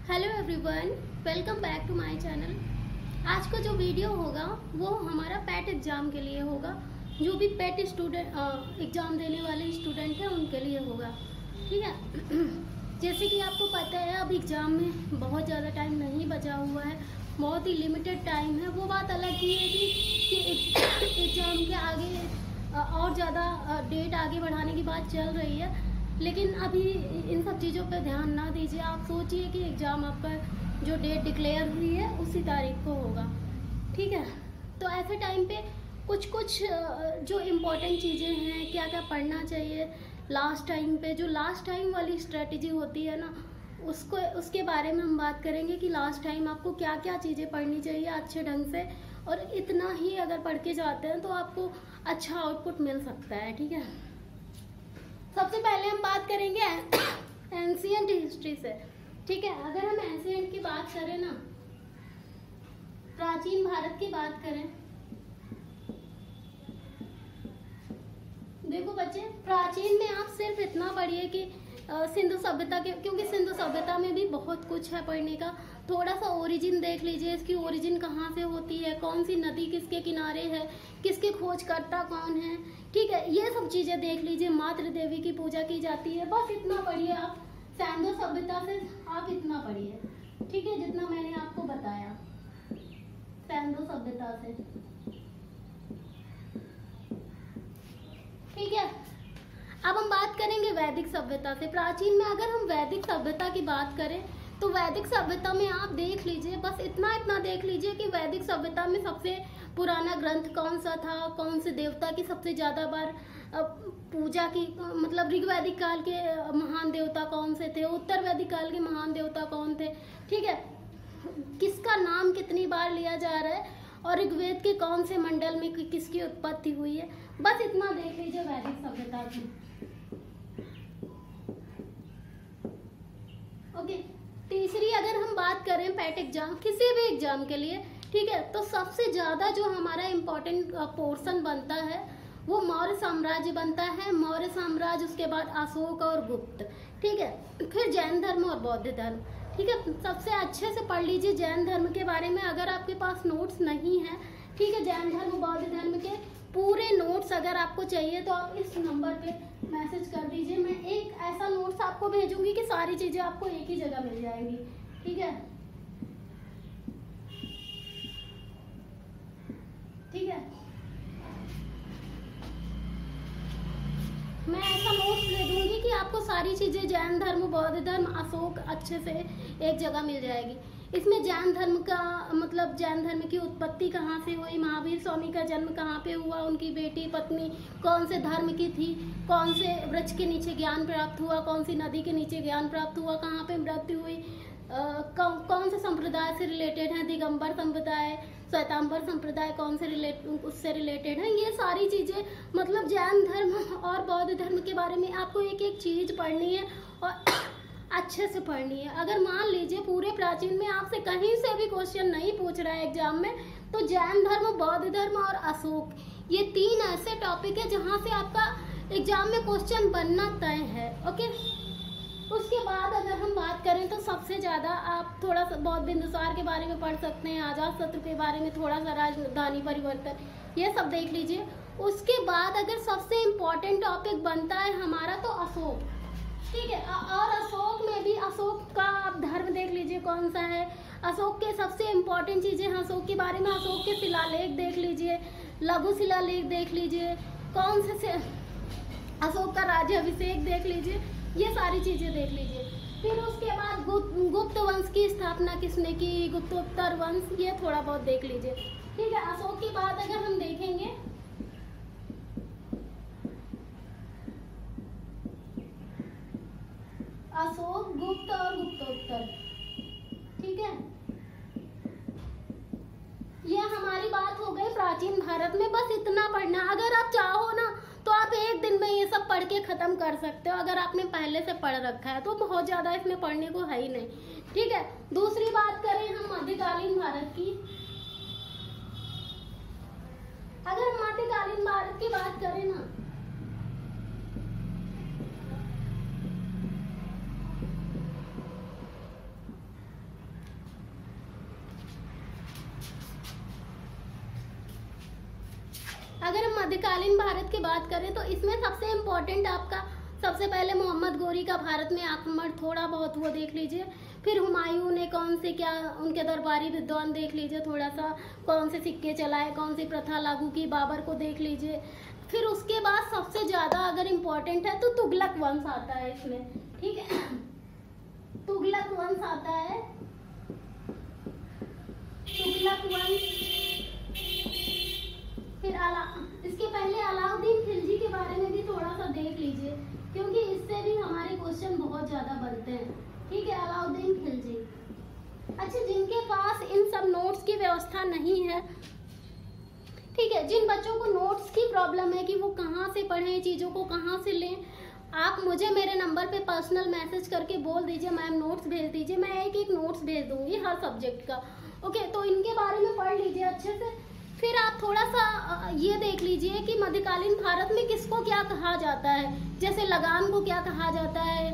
Hello everyone, welcome back to my channel. आज का जो वीडियो होगा वो हमारा पेट एग्ज़ाम के लिए होगा। जो भी पेट स्टूडेंट एग्ज़ाम देने वाले स्टूडेंट हैं उनके लिए होगा, ठीक है। जैसे कि आपको पता है अब एग्ज़ाम में बहुत ज़्यादा टाइम नहीं बचा हुआ है, बहुत ही लिमिटेड टाइम है। वो बात अलग ही है कि एग्ज़ाम के आगे और ज़्यादा डेट आगे बढ़ाने की बात चल रही है, लेकिन अभी इन सब चीज़ों पर ध्यान ना दीजिए। आप सोचिए कि एग्ज़ाम आपका जो डेट डिक्लेयर हुई है उसी तारीख को होगा, ठीक है। तो ऐसे टाइम पे कुछ कुछ जो इम्पोर्टेंट चीज़ें हैं, क्या क्या पढ़ना चाहिए लास्ट टाइम पे, जो लास्ट टाइम वाली स्ट्रेटजी होती है ना, उसके बारे में हम बात करेंगे कि लास्ट टाइम आपको क्या क्या चीज़ें पढ़नी चाहिए अच्छे ढंग से। और इतना ही अगर पढ़ के जाते हैं तो आपको अच्छा आउटपुट मिल सकता है, ठीक है। सबसे पहले हम बात करेंगे एंशिएंट हिस्ट्री से, ठीक है। अगर हम एंशिएंट की बात करें ना, प्राचीन भारत की बात करें, देखो बच्चे, प्राचीन में आप सिर्फ इतना पढ़िए कि सिंधु सभ्यता के, क्योंकि सिंधु सभ्यता में भी बहुत कुछ है पढ़ने का। थोड़ा सा ओरिजिन देख लीजिए, इसकी ओरिजिन कहाँ से होती है, कौन सी नदी किसके किनारे है, किसके खोजकर्ता कौन है, ठीक है। ये सब चीज़ें देख लीजिए। मातृ देवी की पूजा की जाती है, बस इतना पढ़िए आप। सिंधु सभ्यता से आप इतना पढ़िए, ठीक है, जितना मैंने आपको बताया सिंधु सभ्यता से, ठीक है। अब हम बात करेंगे वैदिक सभ्यता से। प्राचीन में अगर हम वैदिक सभ्यता की बात करें तो वैदिक सभ्यता में आप देख लीजिए, बस इतना इतना देख लीजिए कि वैदिक सभ्यता में सबसे पुराना ग्रंथ कौन सा था, कौन से देवता की सबसे ज़्यादा बार पूजा की, मतलब ऋग्वैदिक काल के महान देवता कौन से थे, उत्तर वैदिक काल के महान देवता कौन थे, ठीक है। किसका नाम कितनी बार लिया जा रहा है और ऋग्वेद के कौन से मंडल में किसकी उत्पत्ति हुई है, बस इतना देख लीजिए वैदिक सभ्यता की। ओके, तीसरी अगर हम बात करें पेट एग्जाम, किसी भी एग्जाम के लिए, ठीक है, तो सबसे ज़्यादा जो हमारा इम्पोर्टेंट पोर्शन बनता है वो मौर्य साम्राज्य बनता है। मौर्य साम्राज्य, उसके बाद अशोक और गुप्त, ठीक है, फिर जैन धर्म और बौद्ध धर्म, ठीक है। सबसे अच्छे से पढ़ लीजिए जैन धर्म के बारे में। अगर आपके पास नोट्स नहीं है, ठीक है, जैन धर्म बौद्ध धर्म के पूरे नोट्स अगर आपको चाहिए तो आप इस नंबर पे मैसेज कर दीजिए। मैं एक ऐसा नोट्स आपको भेजूंगी कि सारी चीज़ें आपको एक ही जगह मिल जाएंगी, ठीक है, ठीक है। मैं ऐसा नोट्स दे दूंगी कि आपको सारी चीज़ें जैन धर्म, बौद्ध धर्म, अशोक अच्छे से एक जगह मिल जाएगी। इसमें जैन धर्म का मतलब जैन धर्म की उत्पत्ति कहाँ से हुई, महावीर स्वामी का जन्म कहाँ पे हुआ, उनकी बेटी पत्नी कौन से धर्म की थी, कौन से वृक्ष के नीचे ज्ञान प्राप्त हुआ, कौन सी नदी के नीचे ज्ञान प्राप्त हुआ, कहाँ पे मृत्यु हुई, कौन से संप्रदाय से रिलेटेड है, दिगंबर संप्रदाय, श्वेतांबर संप्रदाय कौन से उससे रिलेटेड है, ये सारी चीज़ें, मतलब जैन धर्म और बौद्ध धर्म के बारे में आपको एक एक चीज़ पढ़नी है और अच्छे से पढ़नी है। अगर मान लीजिए पूरे प्राचीन में आपसे कहीं से भी क्वेश्चन नहीं पूछ रहा है एग्जाम में, तो जैन धर्म, बौद्ध धर्म और अशोक, ये तीन ऐसे टॉपिक है जहाँ से आपका एग्जाम में क्वेश्चन बनना तय है, ओके। उसके बाद अगर हम बात करें तो सबसे ज़्यादा आप थोड़ा सा बौद्ध बिंदुसार के बारे में पढ़ सकते हैं, अजातशत्रु के बारे में थोड़ा सा, राजधानी परिवर्तन, ये सब देख लीजिए। उसके बाद अगर सबसे इम्पोर्टेंट टॉपिक बनता है हमारा तो अशोक, ठीक है। और अशोक में भी अशोक का आप धर्म देख लीजिए कौन सा है, अशोक के सबसे इम्पोर्टेंट चीज़ें अशोक के बारे में, अशोक के शिलालेख देख लीजिए, लघु शिलालेख देख लीजिए, कौन से अशोक का राज्याभिषेक देख लीजिए, ये सारी चीज़ें देख लीजिए। फिर उसके बाद गुप्त वंश की स्थापना किसने की, गुप्तोत्तर वंश, ये थोड़ा बहुत देख लीजिए, ठीक है। अशोक की बात अगर हम देखेंगे, अशोक, गुप्त और गुप्तोत्तर, ठीक है, ये हमारी बात हो गई प्राचीन भारत में। बस इतना पढ़ना, अगर आप चाहो ना तो आप एक दिन में ये सब पढ़ के खत्म कर सकते हो, अगर आपने पहले से पढ़ रखा है तो। बहुत ज्यादा इसमें पढ़ने को है ही नहीं, ठीक है। दूसरी बात करें हम मध्यकालीन भारत की, अगर मध्यकालीन भारत की बात करें ना, मध्यकालीन भारत की बात करें तो इसमें सबसे इम्पोर्टेंट आपका सबसे पहले मोहम्मद गोरी का भारत में आक्रमण, थोड़ा बहुत वो देख लीजिए। फिर हुमायूं ने कौन से क्या उनके दरबारी विद्वान देख लीजिए थोड़ा सा, कौन से सिक्के चलाए, कौन सी प्रथा लागू की, बाबर को देख लीजिए। फिर उसके बाद सबसे ज़्यादा अगर इम्पोर्टेंट है तो तुगलक वंश आता है इसमें, ठीक है। तुगलक वंश आता है, तुगलक वंश। फिर इसके पहले अलाउद्दीन खिलजी के बारे में भी थोड़ा सा देख लीजिए, क्योंकि इससे भी हमारे क्वेश्चन बहुत ज़्यादा बनते हैं, ठीक है। अलाउद्दीन खिलजी। अच्छा, जिनके पास इन सब नोट्स की व्यवस्था नहीं है, ठीक है, जिन बच्चों को नोट्स की प्रॉब्लम है कि वो कहाँ से पढ़ें, चीज़ों को कहाँ से लें, आप मुझे मेरे नंबर पे पर्सनल मैसेज करके बोल दीजिए मैम नोट्स भेज दीजिए, मैं एक एक नोट्स भेज दूँगी हर सब्जेक्ट का। ओके, तो इनके बारे में पढ़ लीजिए अच्छे से। फिर आप थोड़ा सा ये देख लीजिए कि मध्यकालीन भारत में किसको क्या कहा जाता है, जैसे लगान को क्या कहा जाता है,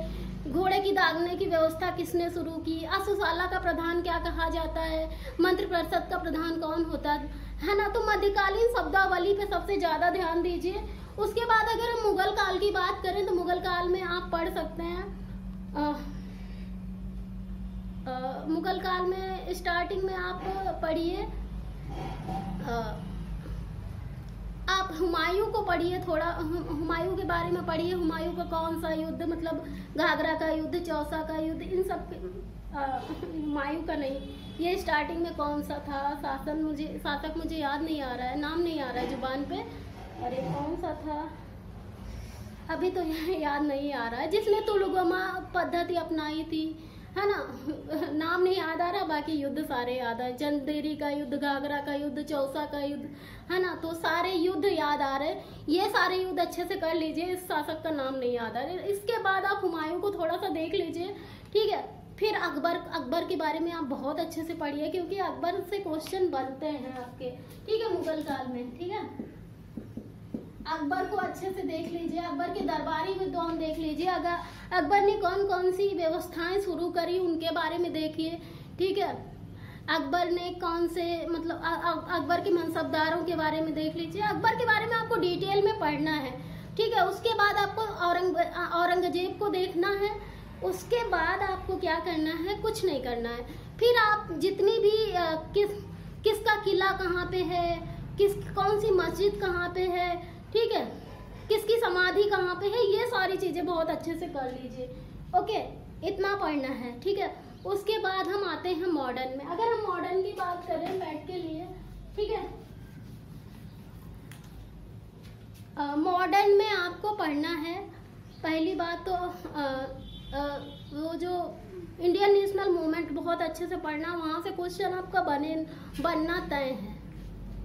घोड़े की दागने की व्यवस्था किसने शुरू की, अश्वशाला का प्रधान क्या कहा जाता है, मंत्रिपरिषद का प्रधान कौन होता है ना। तो मध्यकालीन शब्दावली पे सबसे ज़्यादा ध्यान दीजिए। उसके बाद अगर हम मुगल काल की बात करें तो मुगल काल में आप पढ़ सकते हैं, मुगल काल में स्टार्टिंग में आप पढ़िए, आप हुमायूं को पढ़िए, थोड़ा हुमायूं के बारे में पढ़िए। हुमायूं का कौन सा युद्ध, मतलब घाघरा का युद्ध, चौसा का युद्ध, इन सब हुमायूं का नहीं, ये स्टार्टिंग में कौन सा था शासक मुझे याद नहीं आ रहा है, नाम नहीं आ रहा है जुबान पे, अरे कौन सा था अभी तो याद नहीं आ रहा है, जिसने तुलगमा पद्धति अपनाई थी, है ना। नाम नहीं याद आ रहा, बाकी युद्ध सारे याद आ, चंदेरी का युद्ध, घाघरा का युद्ध, चौसा का युद्ध, है ना। तो सारे युद्ध याद आ रहे, ये सारे युद्ध अच्छे से कर लीजिए। इस शासक का नाम नहीं याद आ रहा। इसके बाद आप हुमायूं को थोड़ा सा देख लीजिए, ठीक है। फिर अकबर के बारे में आप बहुत अच्छे से पढ़िए, क्योंकि अकबर से क्वेश्चन बनते हैं आपके, ठीक है, मुगल काल में, ठीक है। अकबर को अच्छे से देख लीजिए, अकबर के दरबारी विद्वान देख लीजिए, अगर अकबर ने कौन कौन सी व्यवस्थाएं शुरू करी उनके बारे में देखिए, ठीक है। अकबर ने कौन से, मतलब अकबर के मनसबदारों के बारे में देख लीजिए। अकबर के बारे में आपको डिटेल में पढ़ना है, ठीक है। उसके बाद आपको औरंगजेब को देखना है। उसके बाद आपको क्या करना है, कुछ नहीं करना है। फिर आप जितनी भी किसका किला कहाँ पे है, कौन सी मस्जिद कहाँ पे है, ठीक है, किसकी समाधि कहाँ पे है, ये सारी चीज़ें बहुत अच्छे से कर लीजिए। ओके, इतना पढ़ना है, ठीक है। उसके बाद हम आते हैं मॉडर्न में। अगर हम मॉडर्न की बात करें पैट के लिए, ठीक है, मॉडर्न में आपको पढ़ना है, पहली बात तो वो जो इंडियन नेशनल मूवमेंट बहुत अच्छे से पढ़ना, वहाँ से क्वेश्चन आपका बनना तय है,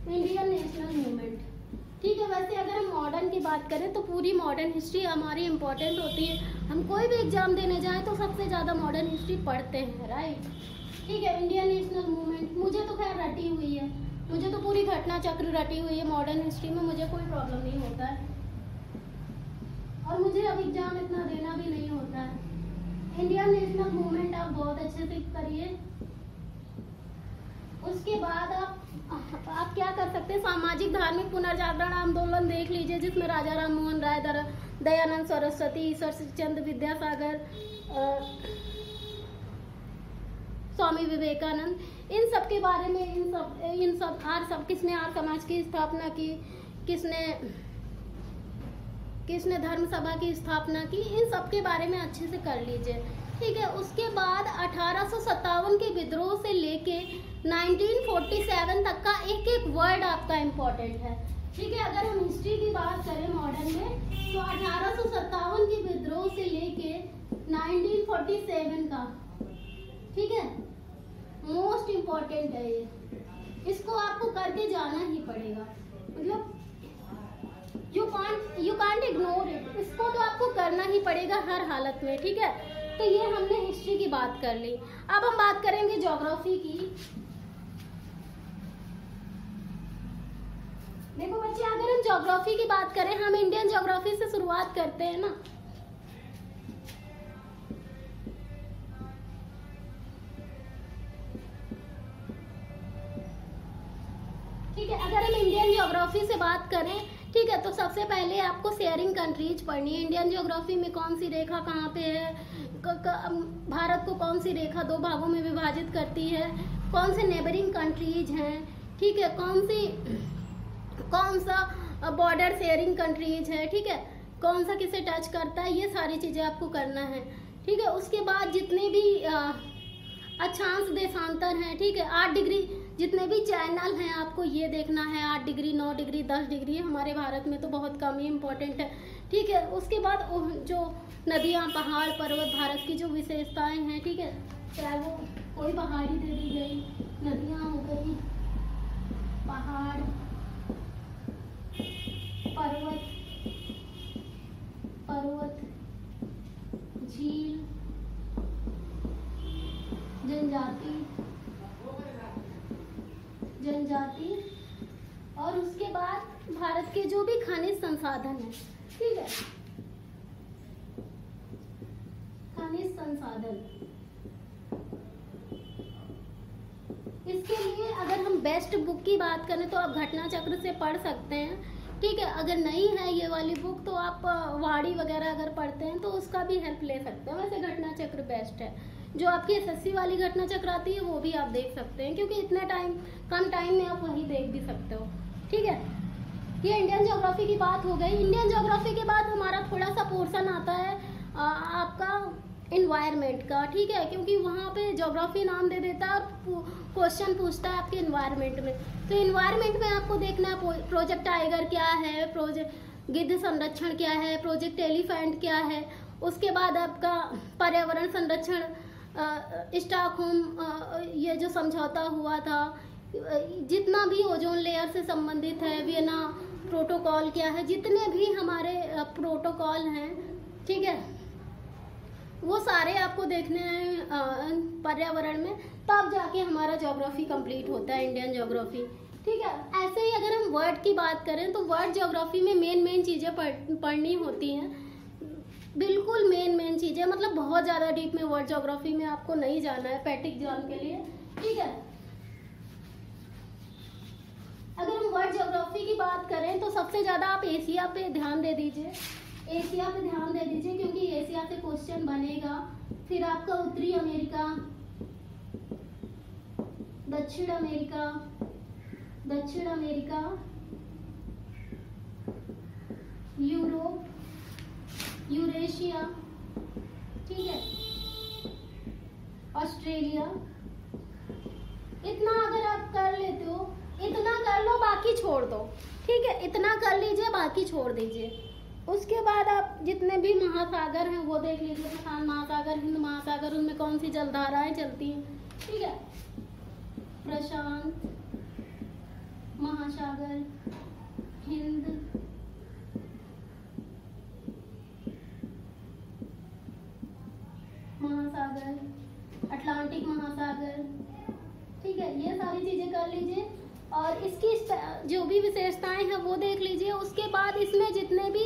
इंडियन नेशनल मूवमेंट, ठीक है। वैसे अगर हम मॉडर्न की बात करें तो पूरी मॉडर्न हिस्ट्री हमारी इम्पोर्टेंट होती है। हम कोई भी एग्जाम देने जाएं तो सबसे ज़्यादा मॉडर्न हिस्ट्री पढ़ते हैं, राइट, ठीक है। इंडियन नेशनल मूवमेंट मुझे तो खैर रटी हुई है, मुझे तो पूरी घटना चक्र रटी हुई है मॉडर्न हिस्ट्री में, मुझे कोई प्रॉब्लम नहीं होता है, और मुझे अब एग्जाम इतना देना भी नहीं होता है। इंडियन नेशनल मूवमेंट आप बहुत अच्छे से करिए। उसके बाद आप क्या कर सकते हैं, सामाजिक धार्मिक पुनर्जागरण आंदोलन देख लीजिए, जिसमें राजा राम मोहन राय, दयानंद सरस्वती, ईश्वर चंद्र विद्यासागर, स्वामी विवेकानंद, इन सब के बारे में, इन सब किसने आर्य समाज की स्थापना की, किसने धर्म सभा की स्थापना की, इन सब के बारे में अच्छे से कर लीजिए, ठीक है। उसके बाद 1857 के विद्रोह से लेके 1947 तक का एक एक वर्ड आपका इम्पोर्टेंट है, ठीक है। अगर हम हिस्ट्री की बात करें मॉडर्न में तो 1857 के विद्रोह से लेके 1947 का, ठीक है, मोस्ट इम्पोर्टेंट है ये, इसको आपको करके जाना ही पड़ेगा, मतलब यू कांट इग्नोर इट, इसको तो आपको करना ही पड़ेगा हर हालत में, ठीक है। तो ये हमने हिस्ट्री की बात कर ली। अब हम बात करेंगे ज्योग्राफी की। देखो बच्चे, अगर हम ज्योग्राफी की बात करें, हम इंडियन ज्योग्राफी से शुरुआत करते हैं ना, ठीक है। अगर हम इंडियन ज्योग्राफी से बात करें, ठीक है। तो सबसे पहले आपको शेयरिंग कंट्रीज पढ़नी है। इंडियन ज्योग्राफी में कौन सी रेखा कहाँ पे है, भारत को कौन सी रेखा 2 भागों में विभाजित करती है, कौन से नेबरिंग कंट्रीज हैं, ठीक है, कौन सा बॉर्डर शेयरिंग कंट्रीज है, ठीक है, कौन सा किसे टच करता है, ये सारी चीज़ें आपको करना है, ठीक है। उसके बाद जितने भी अक्षांश देशांतर हैं, ठीक है, 8 डिग्री जितने भी चैनल हैं आपको ये देखना है, 8 डिग्री 9 डिग्री 10 डिग्री, हमारे भारत में तो बहुत कम ही इम्पोर्टेंट है, ठीक है। उसके बाद जो नदियाँ, पहाड़, पर्वत, भारत की जो विशेषताएं हैं, ठीक है, चाहे वो कोई पहाड़ी दे दी गई, नदियाँ हो गई, पहाड़, पर्वत, झील, जनजाति और उसके बाद भारत के जो भी खनिज संसाधन है, ठीक है, खनिज संसाधन। इसके लिए अगर हम बेस्ट बुक की बात करें तो आप घटना चक्र से पढ़ सकते हैं, ठीक है। अगर नहीं है ये वाली बुक तो आप वाड़ी वगैरह अगर पढ़ते हैं तो उसका भी हेल्प ले सकते हैं। वैसे घटना चक्र बेस्ट है। जो आपकी एसएससी वाली घटना चक्र आती है वो भी आप देख सकते हैं, क्योंकि इतने कम टाइम में आप वही देख भी सकते हो, ठीक है। ये इंडियन ज्योग्राफी की बात हो गई। इंडियन ज्योग्राफी के बाद हमारा थोड़ा सा पोर्शन आता है आपका इन्वायरमेंट का, ठीक है, क्योंकि वहाँ पे ज्योग्राफी नाम दे देता है और क्वेश्चन पूछता है आपके इन्वायरमेंट में। तो इन्वायरमेंट में आपको देखना है प्रोजेक्ट टाइगर क्या है, प्रोजेक्ट गिद्ध संरक्षण क्या है, प्रोजेक्ट एलिफेंट क्या है। उसके बाद आपका पर्यावरण संरक्षण, स्टॉकहोम ये जो समझौता हुआ था, जितना भी ओजोन लेयर से संबंधित है, वियना प्रोटोकॉल क्या है, जितने भी हमारे प्रोटोकॉल हैं, ठीक है, वो सारे आपको देखने हैं पर्यावरण में, तब जाके हमारा ज्योग्राफी कंप्लीट होता है, इंडियन ज्योग्राफी, ठीक है। ऐसे ही अगर हम वर्ड की बात करें तो वर्ड ज्योग्राफी में मेन चीज़ें पढ़नी होती हैं, बिल्कुल मेन चीज़ें, मतलब बहुत ज़्यादा डीप में वर्ड ज्योग्राफी में आपको नहीं जाना है पैट एग्जाम के लिए, ठीक है। अगर हम वर्ल्ड ज्योग्राफी की बात करें तो सबसे ज़्यादा आप एशिया पे ध्यान दे दीजिए, एशिया पे ध्यान दे दीजिए, क्योंकि एशिया से क्वेश्चन बनेगा। फिर आपका उत्तरी अमेरिका, दक्षिण अमेरिका, यूरोप, यूरेशिया, ठीक है, ऑस्ट्रेलिया। इतना अगर आप कर लेते हो, इतना कर लो, बाकी छोड़ दो, ठीक है, इतना कर लीजिए, बाकी छोड़ दीजिए। उसके बाद आप जितने भी महासागर हैं वो देख लीजिए, प्रशांत महासागर, हिंद महासागर, उनमें कौन सी जलधाराएं चलती हैं, ठीक है, प्रशांत महासागर, हिंद, महासागर, अटलांटिक महासागर, ठीक है, ये सारी चीजें कर लीजिए और इसकी जो भी विशेषताएं हैं वो देख लीजिए। उसके बाद इसमें जितने भी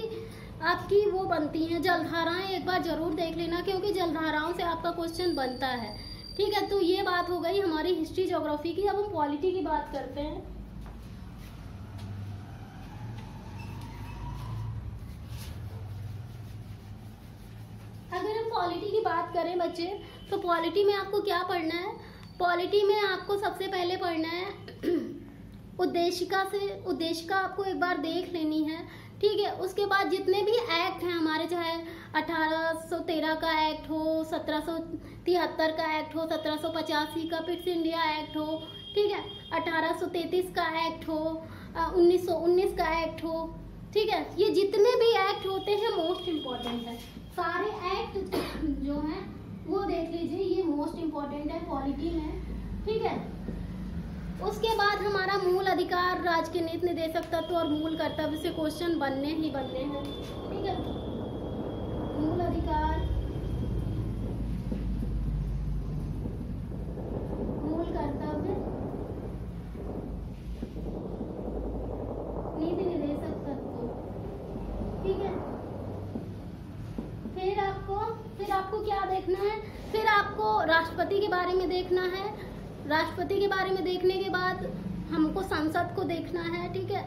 आपकी वो बनती हैं जलधाराएं, एक बार जरूर देख लेना, क्योंकि जलधाराओं से आपका क्वेश्चन बनता है, ठीक है। तो ये बात हो गई हमारी हिस्ट्री ज्योग्राफी की। अब हम पॉलिटी की बात करते हैं। अगर हम पॉलिटी की बात करें बच्चे, तो पॉलिटी में आपको क्या पढ़ना है? पॉलिटी में आपको सबसे पहले पढ़ना है उद्देशिका आपको एक बार देख लेनी है, ठीक है। उसके बाद जितने भी एक्ट हैं हमारे, चाहे 1813 का एक्ट हो, 1773 का एक्ट हो, 1785 का पिट्स इंडिया एक्ट हो, ठीक है, 1833 का एक्ट हो, 1919 का एक्ट हो, ठीक है, ये जितने भी एक्ट होते हैं मोस्ट इम्पोर्टेंट है। सारे एक्ट जो हैं वो देख लीजिए, ये मोस्ट इम्पोर्टेंट है पॉलिटी में, ठीक है। उसके बाद हमारा मूल अधिकार, राज्य के नीति निर्देशक तत्व और मूल कर्तव्य से क्वेश्चन बनने ही बनने हैं, ठीक है। मूल अधिकार, मूल कर्तव्य, नीति निर्देशक तत्व, ठीक है। फिर आपको क्या देखना है? फिर आपको राष्ट्रपति के बारे में देखना है। राष्ट्रपति के बारे में देखने के बाद हमको संसद को देखना है, ठीक है।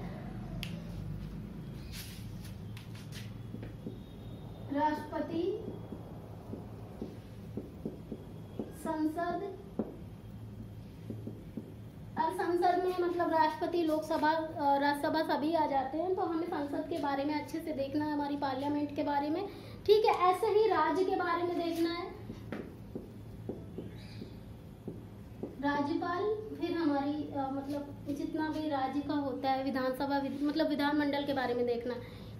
राष्ट्रपति, संसद, अब संसद में मतलब राष्ट्रपति, लोकसभा, राज्यसभा सभी आ जाते हैं, तो हमें संसद के बारे में अच्छे से देखना है, हमारी पार्लियामेंट के बारे में, ठीक है। ऐसे ही राज्य के बारे में देखना है, राज्यपाल, फिर हमारी मतलब जितना भी राज्य का होता है, विधानसभा, मतलब विधानमंडल के बारे में देखना,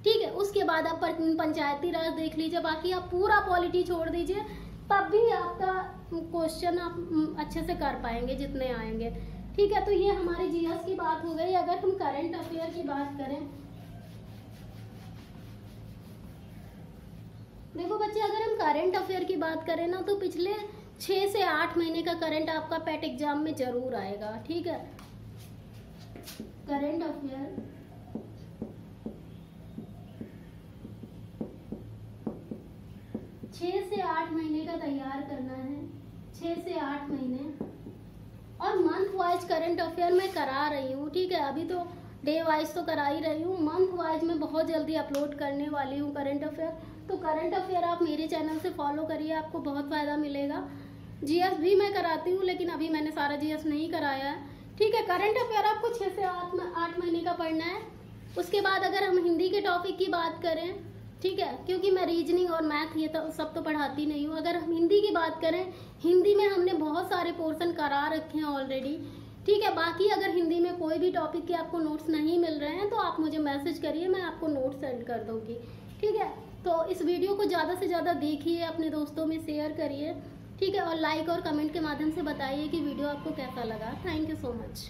ठीक है। उसके बाद आप पंचायती राज देख लीजिए, बाकी आप पूरा पॉलिटी छोड़ दीजिए, तब भी आपका क्वेश्चन आप अच्छे से कर पाएंगे जितने आएंगे, ठीक है। तो ये हमारी जीएस की बात हो गई। अगर हम करंट अफेयर की बात करें, देखो बच्चे, अगर हम करंट अफेयर की बात करें ना, तो पिछले 6 से 8 महीने का करंट आपका पेट एग्जाम में जरूर आएगा, ठीक है। करंट अफेयर, छह से 8 महीने का तैयार करना है, 6 से 8 महीने, और मंथ वाइज करंट अफेयर मैं करा रही हूँ, ठीक है। अभी तो डे वाइज तो करा ही रही हूँ, मंथ वाइज मैं बहुत जल्दी अपलोड करने वाली हूँ करंट अफेयर। तो करंट अफेयर आप मेरे चैनल से फॉलो करिए, आपको बहुत फ़ायदा मिलेगा। जीएस भी मैं कराती हूँ, लेकिन अभी मैंने सारा जीएस नहीं कराया है, ठीक है। करंट अफेयर आपको 6 से 8 महीने का पढ़ना है। उसके बाद अगर हम हिंदी के टॉपिक की बात करें, ठीक है, क्योंकि मैं रीजनिंग और मैथ ये तो सब तो पढ़ाती नहीं हूँ। अगर हम हिंदी की बात करें, हिंदी में हमने बहुत सारे पोर्शन करा रखे हैं ऑलरेडी, ठीक है। बाकी अगर हिंदी में कोई भी टॉपिक के आपको नोट्स नहीं मिल रहे हैं, तो आप मुझे मैसेज करिए, मैं आपको नोट्स सेंड कर दूँगी, ठीक है। तो इस वीडियो को ज़्यादा से ज़्यादा देखिए, अपने दोस्तों में शेयर करिए, ठीक है, और लाइक और कमेंट के माध्यम से बताइए कि वीडियो आपको कैसा लगा। Thank you so much.